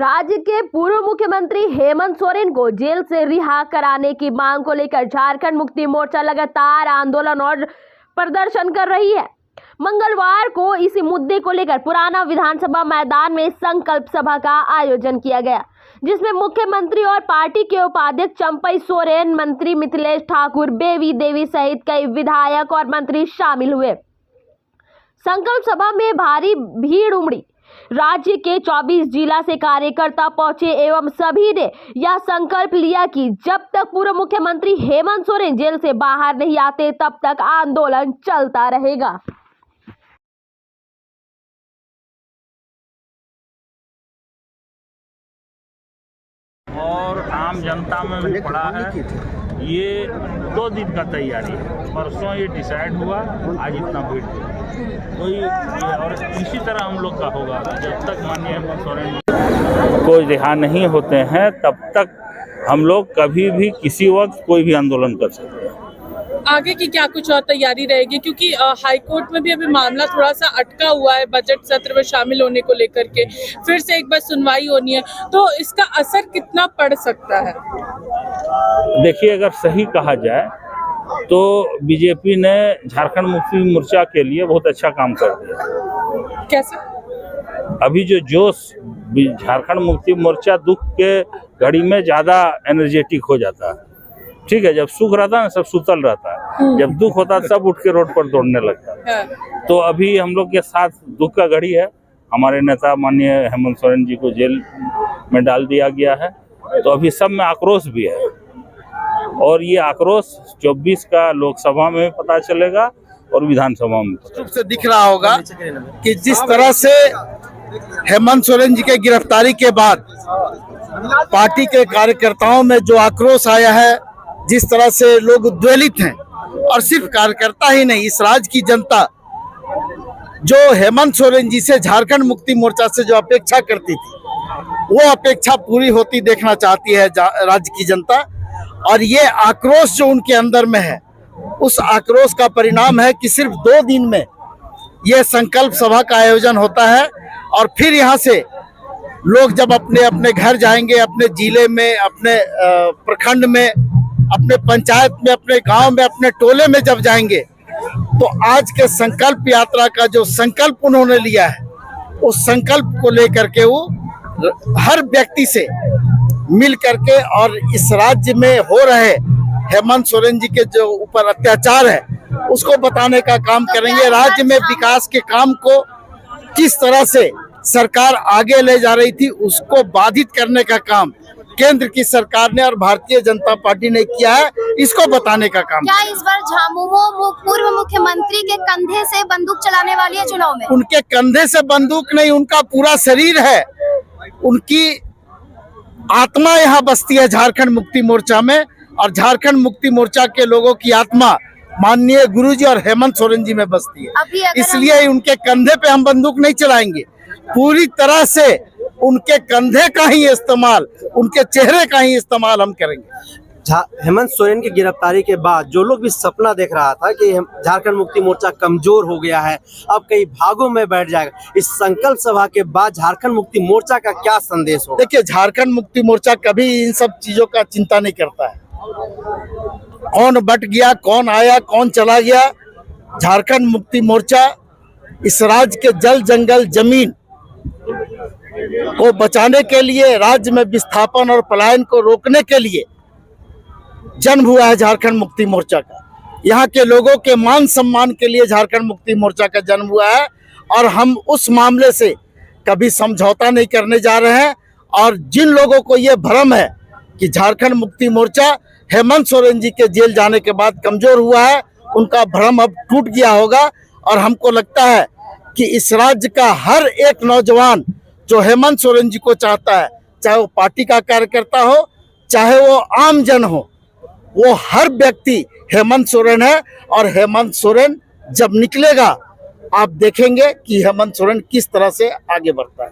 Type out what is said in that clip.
राज्य के पूर्व मुख्यमंत्री हेमंत सोरेन को जेल से रिहा कराने की मांग को लेकर झारखंड मुक्ति मोर्चा लगातार आंदोलन और प्रदर्शन कर रही है। मंगलवार को इसी मुद्दे को लेकर पुराना विधानसभा मैदान में संकल्प सभा का आयोजन किया गया, जिसमें मुख्यमंत्री और पार्टी के उपाध्यक्ष चंपई सोरेन, मंत्री मिथिलेश ठाकुर, बेबी देवी सहित कई विधायक और मंत्री शामिल हुए। संकल्प सभा में भारी भीड़ उमड़ी। राज्य के 24 जिला से कार्यकर्ता पहुंचे एवं सभी ने यह संकल्प लिया कि जब तक पूर्व मुख्यमंत्री हेमंत सोरेन जेल से बाहर नहीं आते तब तक आंदोलन चलता रहेगा। और आम जनता में भी पड़ा है। ये 2 दिन का तैयारी है। परसों ये डिसाइड हुआ, आज इतना भीड़ तो ये और इसी तरह हम लोग का होगा। जब तक माननीय हेमंत सोरेन को रिहा नहीं होते हैं तब तक हम लोग कभी भी किसी वक्त कोई भी आंदोलन कर सकते हैं। आगे की क्या कुछ और तैयारी रहेगी, क्योंकि हाईकोर्ट में भी अभी मामला थोड़ा सा अटका हुआ है बजट सत्र में शामिल होने को लेकर के, फिर से एक बार सुनवाई होनी है, तो इसका असर कितना पड़ सकता है? देखिए, अगर सही कहा जाए तो बीजेपी ने झारखंड मुक्ति मोर्चा के लिए बहुत अच्छा काम कर दिया। कैसे? अभी जो जोश झारखंड मुक्ति मोर्चा दुख के घड़ी में ज्यादा एनर्जेटिक हो जाता है। ठीक है, जब सुख रहता है ना सब सुतल रहता है, जब दुख होता है सब उठ के रोड पर दौड़ने लगता है। तो अभी हम लोग के साथ दुख का घड़ी है। हमारे नेता माननीय हेमंत सोरेन जी को जेल में डाल दिया गया है, तो अभी सब में आक्रोश भी है और ये आक्रोश 24 का लोकसभा में पता चलेगा और विधानसभा में से दिख रहा होगा कि जिस तरह से हेमंत सोरेन जी के गिरफ्तारी के बाद पार्टी के कार्यकर्ताओं में जो आक्रोश आया है, जिस तरह से लोग उद्वेलित हैं, और सिर्फ कार्यकर्ता ही नहीं, इस राज्य की जनता जो हेमंत सोरेन जी से, झारखंड मुक्ति मोर्चा से जो अपेक्षा करती थी, वो अपेक्षा पूरी होती देखना चाहती है राज्य की जनता। और ये आक्रोश जो उनके अंदर में है, उस आक्रोश का परिणाम है कि सिर्फ 2 दिन में ये संकल्प सभा का आयोजन होता है और फिर यहाँ से लोग जब अपने अपने घर जाएंगे, अपने जिले में, अपने प्रखंड में, अपने पंचायत में, अपने गांव में, अपने टोले में जब जाएंगे, तो आज के संकल्प यात्रा का जो संकल्प उन्होंने लिया है, उस संकल्प को लेकर के वो हर व्यक्ति से मिल करके और इस राज्य में हो रहे हेमंत सोरेन जी के जो ऊपर अत्याचार है उसको बताने का काम करेंगे। राज्य में विकास के काम को किस तरह से सरकार आगे ले जा रही थी उसको बाधित करने का काम केंद्र की सरकार ने और भारतीय जनता पार्टी ने किया है, इसको बताने का काम। क्या इस बार झामुमो पूर्व मुख्यमंत्री के कंधे से बंदूक चलाने वाली है चुनाव में? उनके कंधे से बंदूक नहीं, उनका पूरा शरीर है, उनकी आत्मा यहाँ बसती है झारखंड मुक्ति मोर्चा में, और झारखंड मुक्ति मोर्चा के लोगों की आत्मा माननीय गुरुजी और हेमंत सोरेन जी में बसती है। इसलिए उनके कंधे पे हम बंदूक नहीं चलाएंगे, पूरी तरह से उनके कंधे का ही इस्तेमाल, उनके चेहरे का ही इस्तेमाल हम करेंगे। हेमंत सोरेन की गिरफ्तारी के बाद जो लोग भी सपना देख रहा था कि झारखंड मुक्ति मोर्चा कमजोर हो गया है, अब कई भागों में बैठ जाएगा, इस संकल्प सभा के बाद झारखंड मुक्ति मोर्चा का क्या संदेश होगा? देखिए, झारखंड मुक्ति मोर्चा कभी इन सब चीजों का चिंता नहीं करता है। कौन बट गया, कौन आया, कौन चला गया, झारखंड मुक्ति मोर्चा इस राज्य के जल जंगल जमीन को बचाने के लिए, राज्य में विस्थापन और पलायन को रोकने के लिए जन्म हुआ है झारखंड मुक्ति मोर्चा का। यहाँ के लोगों के मान सम्मान के लिए झारखंड मुक्ति मोर्चा का जन्म हुआ है और हम उस मामले से कभी समझौता नहीं करने जा रहे हैं। और जिन लोगों को ये भ्रम है कि झारखंड मुक्ति मोर्चा हेमंत सोरेन जी के जेल जाने के बाद कमजोर हुआ है, उनका भ्रम अब टूट गया होगा। और हमको लगता है कि इस राज्य का हर एक नौजवान जो हेमंत सोरेन जी को चाहता है, चाहे वो पार्टी का कार्यकर्ता हो, चाहे वो आम जन हो, वो हर व्यक्ति हेमंत सोरेन है। और हेमंत सोरेन जब निकलेगा, आप देखेंगे कि हेमंत सोरेन किस तरह से आगे बढ़ता है।